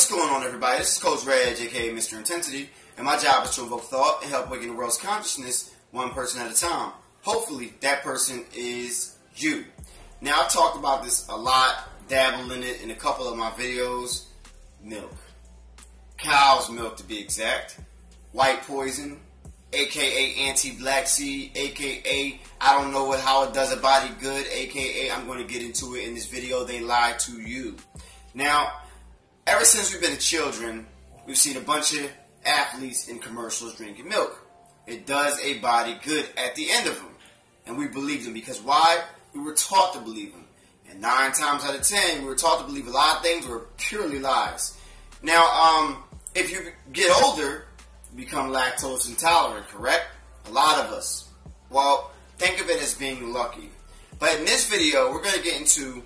What's going on, everybody? This is Coach Reg, aka Mr. Intensity, and my job is to invoke thought and help awaken the world's consciousness one person at a time. Hopefully, that person is you. Now, I've talked about this a lot, dabbled in it in a couple of my videos. Milk. Cow's milk, to be exact. White poison, aka anti-black seed, aka I don't know how it does a body good, aka I'm going to get into it in this video. They lie to you. Now, ever since we've been children, we've seen a bunch of athletes in commercials drinking milk. It does a body good at the end of them. And we believe them because why? We were taught to believe them. And 9 times out of 10, we were taught to believe a lot of things were purely lies. Now, if you get older, you become lactose intolerant, correct? A lot of us. Well, think of it as being lucky. But in this video, we're going to get into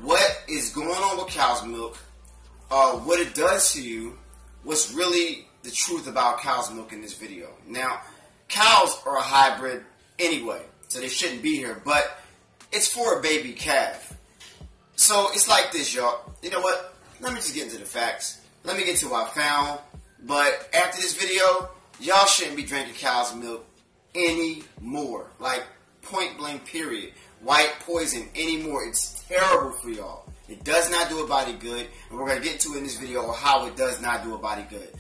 what is going on with cow's milk, what it does to you, what's really the truth about cow's milk in this video. Now, cows are a hybrid anyway, so they shouldn't be here, but it's for a baby calf. So it's like this, y'all. You know what? Let me just get into the facts. Let me get to what I found. But after this video, y'all shouldn't be drinking cow's milk anymore. Like, point blank period. White poison anymore. It's terrible for y'all. It does not do a body good, and we're going to get to in this video how it does not do a body good.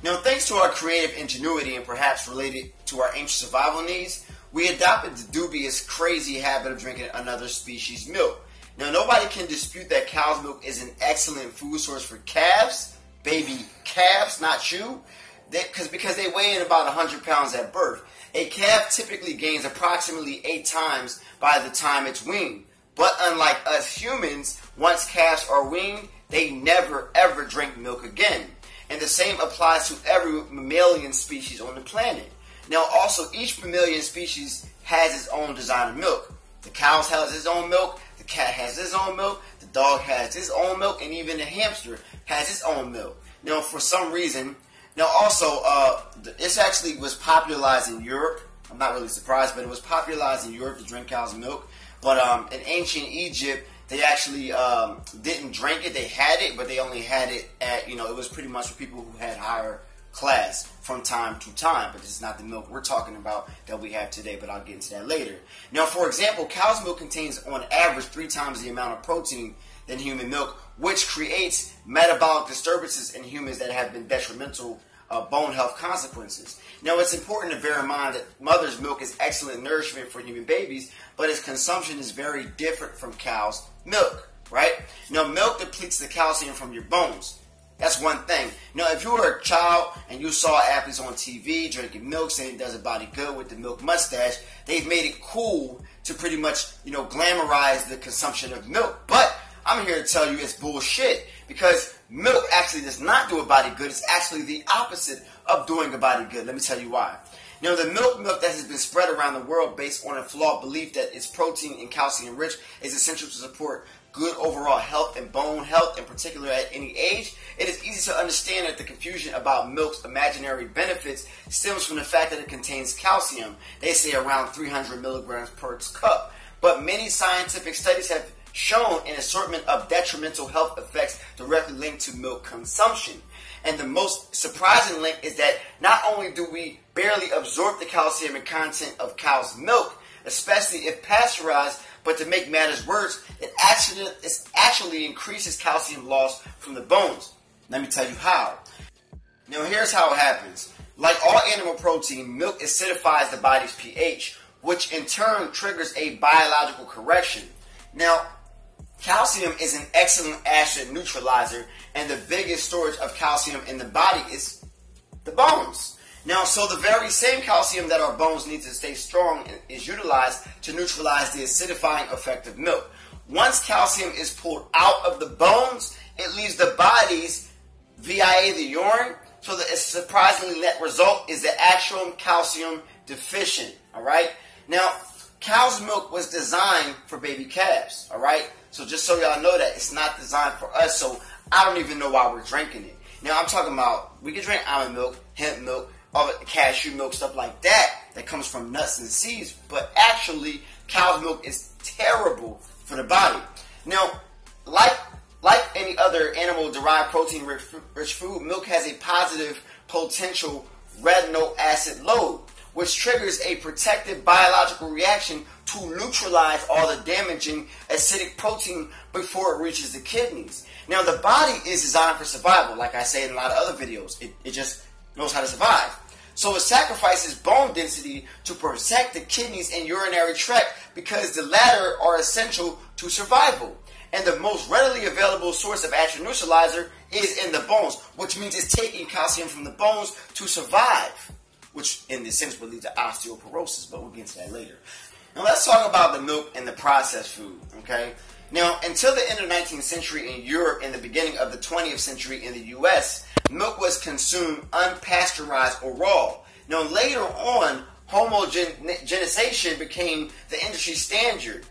Now, thanks to our creative ingenuity and perhaps related to our ancient survival needs, we adopted the dubious, crazy habit of drinking another species' milk. Now, nobody can dispute that cow's milk is an excellent food source for calves, baby calves, not you, because they weigh in about 100 pounds at birth. A calf typically gains approximately 8 times by the time it's weaned. But unlike us humans, once calves are weaned, they never ever drink milk again. And the same applies to every mammalian species on the planet. Now also, each mammalian species has its own design of milk. The cow has its own milk, the cat has its own milk, the dog has its own milk, and even the hamster has its own milk. Now for some reason, this actually was popularized in Europe. I'm not really surprised, but it was popularized in Europe to drink cow's milk. But in ancient Egypt, they actually didn't drink it. They had it, but they only had it at, it was pretty much for people who had higher class from time to time. But this is not the milk we're talking about that we have today, but I'll get into that later. Now, for example, cow's milk contains on average 3 times the amount of protein than human milk, which creates metabolic disturbances in humans that have been detrimental bone health consequences. Now, it's important to bear in mind that mother's milk is excellent nourishment for human babies, but its consumption is very different from cow's milk, right? Now, milk depletes the calcium from your bones. That's one thing. Now, if you were a child and you saw athletes on TV drinking milk, saying it does a body good with the milk mustache, they've made it cool to pretty much, glamorize the consumption of milk. But I'm here to tell you it's bullshit, because milk actually does not do a body good. It's actually the opposite of doing a body good. Let me tell you why. Now, the milk that has been spread around the world based on a flawed belief that it's protein and calcium rich is essential to support good overall health and bone health, in particular at any age. It is easy to understand that the confusion about milk's imaginary benefits stems from the fact that it contains calcium. They say around 300 milligrams per cup. But many scientific studies have shown an assortment of detrimental health effects directly linked to milk consumption. And the most surprising link is that not only do we barely absorb the calcium and content of cow's milk, especially if pasteurized, but to make matters worse, it actually increases calcium loss from the bones. Let me tell you how. Now here's how it happens. Like all animal protein, milk acidifies the body's pH, which in turn triggers a biological correction. Now, calcium is an excellent acid neutralizer, and the biggest storage of calcium in the body is the bones. Now, so the very same calcium that our bones need to stay strong is utilized to neutralize the acidifying effect of milk. Once calcium is pulled out of the bones, it leaves the bodies via the urine. So the surprisingly net result is the actual calcium deficient. All right. Now, cow's milk was designed for baby calves. All right. So just so y'all know that it's not designed for us. So I don't even know why we're drinking it. Now I'm talking about we can drink almond milk, hemp milk, all the cashew milk, stuff like that comes from nuts and seeds. But actually, cow's milk is terrible for the body. Now, like any other other animal-derived protein-rich food, milk has a positive potential retinoic acid load, which triggers a protective biological reaction to neutralize all the damaging acidic protein before it reaches the kidneys. Now, the body is designed for survival, like I say in a lot of other videos. It just knows how to survive. So it sacrifices bone density to protect the kidneys and urinary tract because the latter are essential to survival. And the most readily available source of acid neutralizer is in the bones, which means it's taking calcium from the bones to survive, which in this sense would lead to osteoporosis, but we'll get to that later. Now let's talk about the milk and the processed food, okay? Now, until the end of the 19th century in Europe and the beginning of the 20th century in the U.S., milk was consumed unpasteurized or raw. Now, later on, homogenization became the industry standard.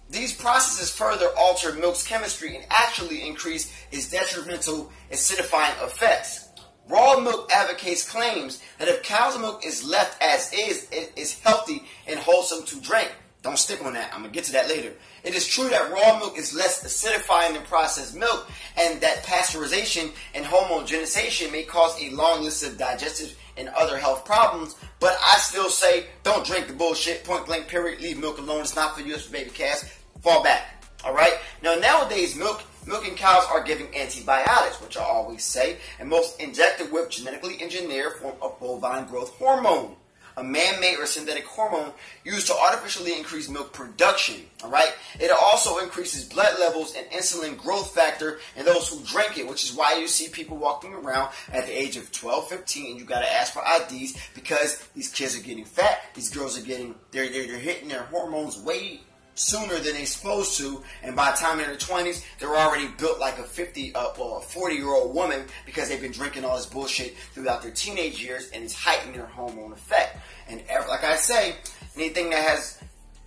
These processes further altered milk's chemistry and actually increased its detrimental acidifying effects. Raw milk advocates claims that if cow's milk is left as is, it is healthy and wholesome to drink. Don't stick on that. I'm going to get to that later. It is true that raw milk is less acidifying than processed milk, and that pasteurization and homogenization may cause a long list of digestive and other health problems, but I still say don't drink the bullshit, point blank period, leave milk alone, it's not for you, it's for baby calves, fall back, alright? Now nowadays milking cows are giving antibiotics, which I always say, and most injected with genetically engineered form of bovine growth hormone, a man-made or synthetic hormone used to artificially increase milk production, alright? It also increases blood levels and insulin growth factor in those who drink it, which is why you see people walking around at the age of 12, 15, and you gotta ask for IDs because these kids are getting fat, these girls are getting, they're hitting their hormones way sooner than they're supposed to, and by the time they're in their 20s, they're already built like a 40-year-old woman because they've been drinking all this bullshit throughout their teenage years, and it's heightening their hormone effect. And like I say, anything that has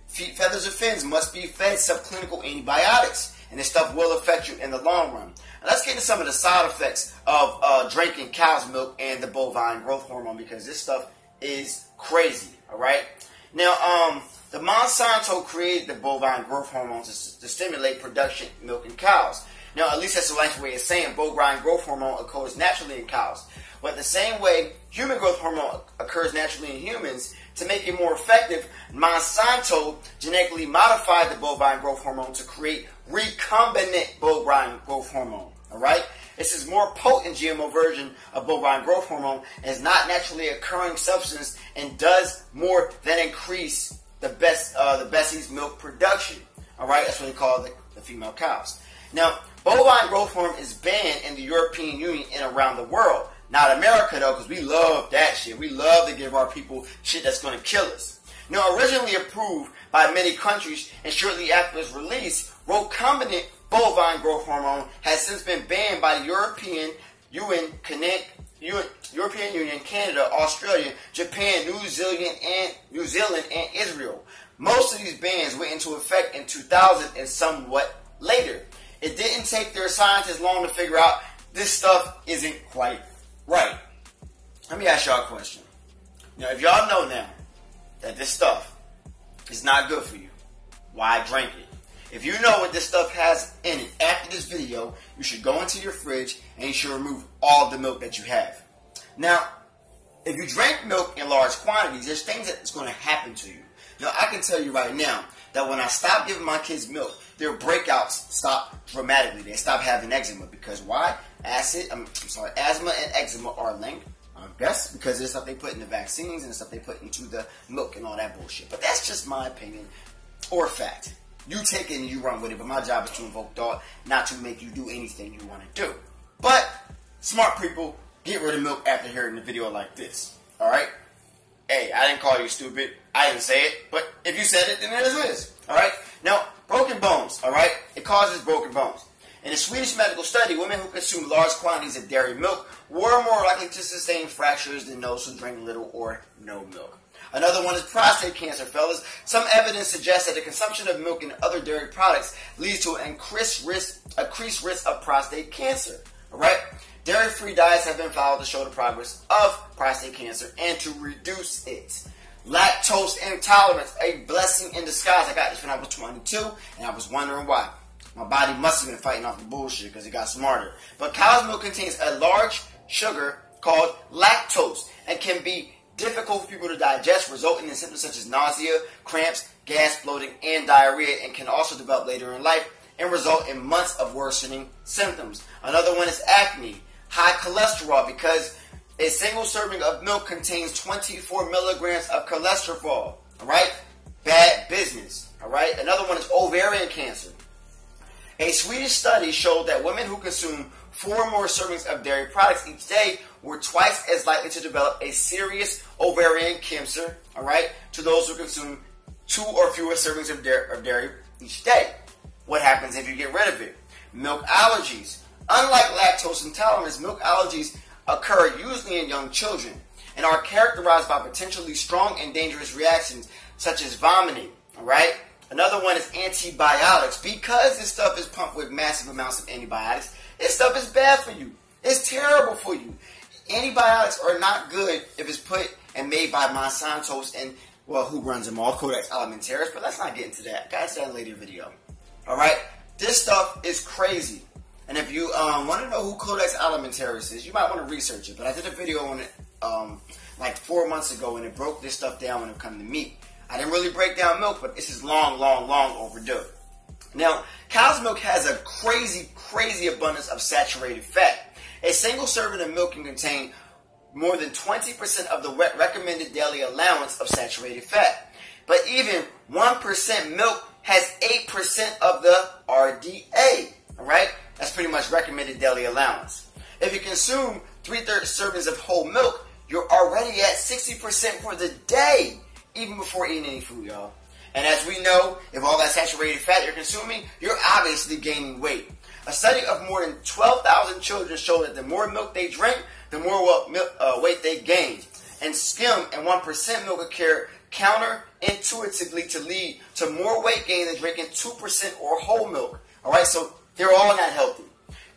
feathers or fins must be fed subclinical antibiotics, and this stuff will affect you in the long run. Now let's get into some of the side effects of drinking cow's milk and the bovine growth hormone, because this stuff is crazy, alright? Now, the Monsanto created the bovine growth hormone to stimulate production in milk in cows. Now, at least that's the nice way of saying bovine growth hormone occurs naturally in cows. But the same way human growth hormone occurs naturally in humans, to make it more effective, Monsanto genetically modified the bovine growth hormone to create recombinant bovine growth hormone. Alright? This is more potent GMO version of bovine growth hormone and is not naturally occurring substance and does more than increase the Bessie's milk production. Alright, that's what they call the female cows. Now, bovine growth hormone is banned in the European Union and around the world. Not America though, because we love that shit. We love to give our people shit that's going to kill us. Now, originally approved by many countries and shortly after its release, recombinant bovine growth hormone has since been banned by the European Union, Canada, Australia, Japan, New Zealand, and Israel. Most of these bans went into effect in 2000 and somewhat later. It didn't take their scientists long to figure out this stuff isn't quite right. Let me ask y'all a question. Now, if y'all know now that this stuff is not good for you, why drink it? If you know what this stuff has in it after this video, you should go into your fridge and you should remove all of the milk that you have. Now, if you drink milk in large quantities, there's things that's going to happen to you. Now, I can tell you right now that when I stop giving my kids milk, their breakouts stop dramatically. They stop having eczema. Because why? Asthma and eczema are linked. I guess because of the stuff they put in the vaccines and the stuff they put into the milk and all that bullshit. But that's just my opinion or fact. You take it and you run with it, but my job is to invoke thought, not to make you do anything you want to do. But, smart people, get rid of milk after hearing the video like this. Alright? Hey, I didn't call you stupid. I didn't say it, but if you said it, then it is what it is. Alright? Now, broken bones, alright? It causes broken bones. In a Swedish medical study, women who consume large quantities of dairy milk were more likely to sustain fractures than those who drink little or no milk. Another one is prostate cancer, fellas. Some evidence suggests that the consumption of milk and other dairy products leads to an increased risk of prostate cancer. Alright? Dairy-free diets have been followed to show the progress of prostate cancer and to reduce it. Lactose intolerance, a blessing in disguise. I got this when I was 22, and I was wondering why. My body must have been fighting off the bullshit because it got smarter. But cow's milk contains a large sugar called lactose and can be difficult for people to digest, resulting in symptoms such as nausea, cramps, gas, bloating, and diarrhea, and can also develop later in life and result in months of worsening symptoms. Another one is acne, high cholesterol, because a single serving of milk contains 24 milligrams of cholesterol. Alright? Bad business. Alright? Another one is ovarian cancer. A Swedish study showed that women who consume 4 more servings of dairy products each day were twice as likely to develop a serious ovarian cancer, alright, to those who consume 2 or fewer servings of dairy each day. What happens if you get rid of it? Milk allergies. Unlike lactose intolerance, milk allergies occur usually in young children and are characterized by potentially strong and dangerous reactions such as vomiting, alright? Another one is antibiotics. Because this stuff is pumped with massive amounts of antibiotics, this stuff is bad for you. It's terrible for you. Antibiotics are not good if it's put and made by Monsanto's and, well, who runs them all? Codex Alimentarius, but let's not get into that. Guys, that later video. Alright? This stuff is crazy. And if you want to know who Codex Alimentarius is, you might want to research it. But I did a video on it like 4 months ago, and it broke this stuff down when it comes to meat. I didn't really break down milk, but this is long overdue. Now, cow's milk has a crazy abundance of saturated fat. A single serving of milk can contain more than 20% of the recommended daily allowance of saturated fat. But even 1% milk has 8% of the RDA. Alright? That's pretty much recommended daily allowance. If you consume 3/3 servings of whole milk, you're already at 60% for the day, even before eating any food, y'all. And as we know, if all that saturated fat you're consuming, you're obviously gaining weight. A study of more than 12,000 children showed that the more milk they drink, the more weight they gain. And skim and 1% milk occur counterintuitively to lead to more weight gain than drinking 2% or whole milk. Alright, so they're all not healthy.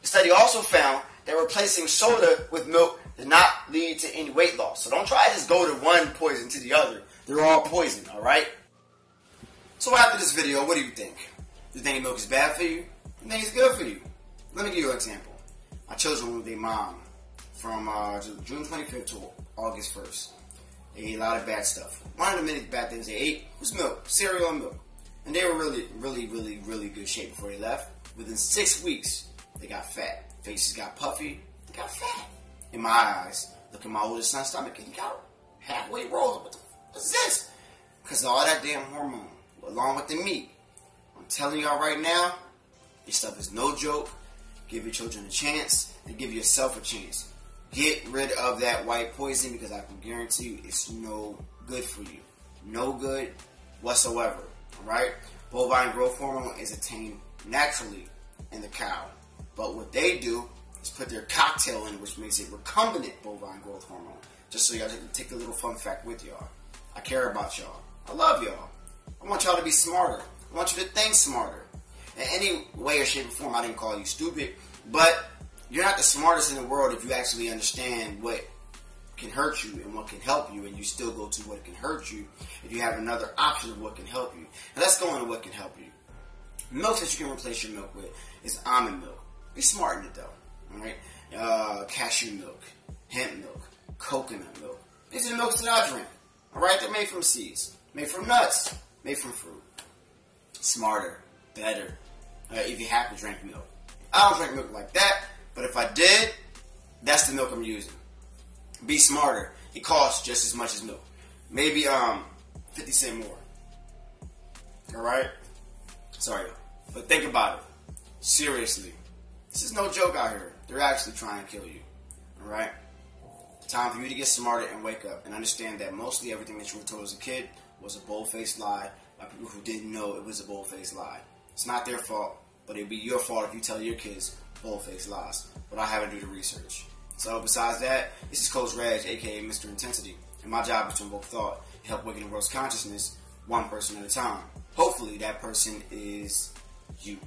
The study also found that replacing soda with milk did not lead to any weight loss. So don't try to just go to one poison to the other. They're all poison, alright? So after this video, what do you think? Do you think milk is bad for you? Do you think it's good for you? Let me give you an example. My children were with their mom from June 25th to August 1st. They ate a lot of bad stuff. One of the many bad things they ate was milk, cereal and milk. And they were really good shape before they left. Within 6 weeks, they got fat. Faces got puffy. They got fat. In my eyes, look at my oldest son's stomach, and he got halfway rolled. What the fuck is this? Because of all that damn hormone, along with the meat. I'm telling y'all right now, this stuff is no joke. Give your children a chance, and give yourself a chance. Get rid of that white poison, because I can guarantee you it's no good for you. No good whatsoever. Alright? Bovine growth hormone is attained naturally in the cow. But what they do is put their cocktail in it, which makes it recombinant bovine growth hormone. Just so y'all take a little fun fact with y'all. I care about y'all. I love y'all. I want y'all to be smarter. I want you to think smarter. In any way or shape or form, I didn't call you stupid, but you're not the smartest in the world if you actually understand what can hurt you and what can help you, and you still go to what can hurt you if you have another option of what can help you. Now let's go on to what can help you. Milk that you can replace your milk with is almond milk. Be smart in it though. Alright? Cashew milk, hemp milk, coconut milk. These are the milks that I drink. Alright? They're made from seeds, made from nuts, made from fruit. Smarter, better, if you have to drink milk. I don't drink milk like that, but if I did, that's the milk I'm using. Be smarter. It costs just as much as milk. Maybe 50 cents more. Alright? Sorry, but think about it. Seriously. This is no joke out here. They're actually trying to kill you. Alright? Time for you to get smarter and wake up and understand that mostly everything that you were told as a kid was a bold-faced lie by people who didn't know it was a bold-faced lie. It's not their fault, but it'd be your fault if you tell your kids bold-faced lies. But I haven't do the research. So besides that, this is Coach Reg, aka Mr. Intensity, and my job is to invoke thought and help awaken the world's consciousness one person at a time. Hopefully that person is you.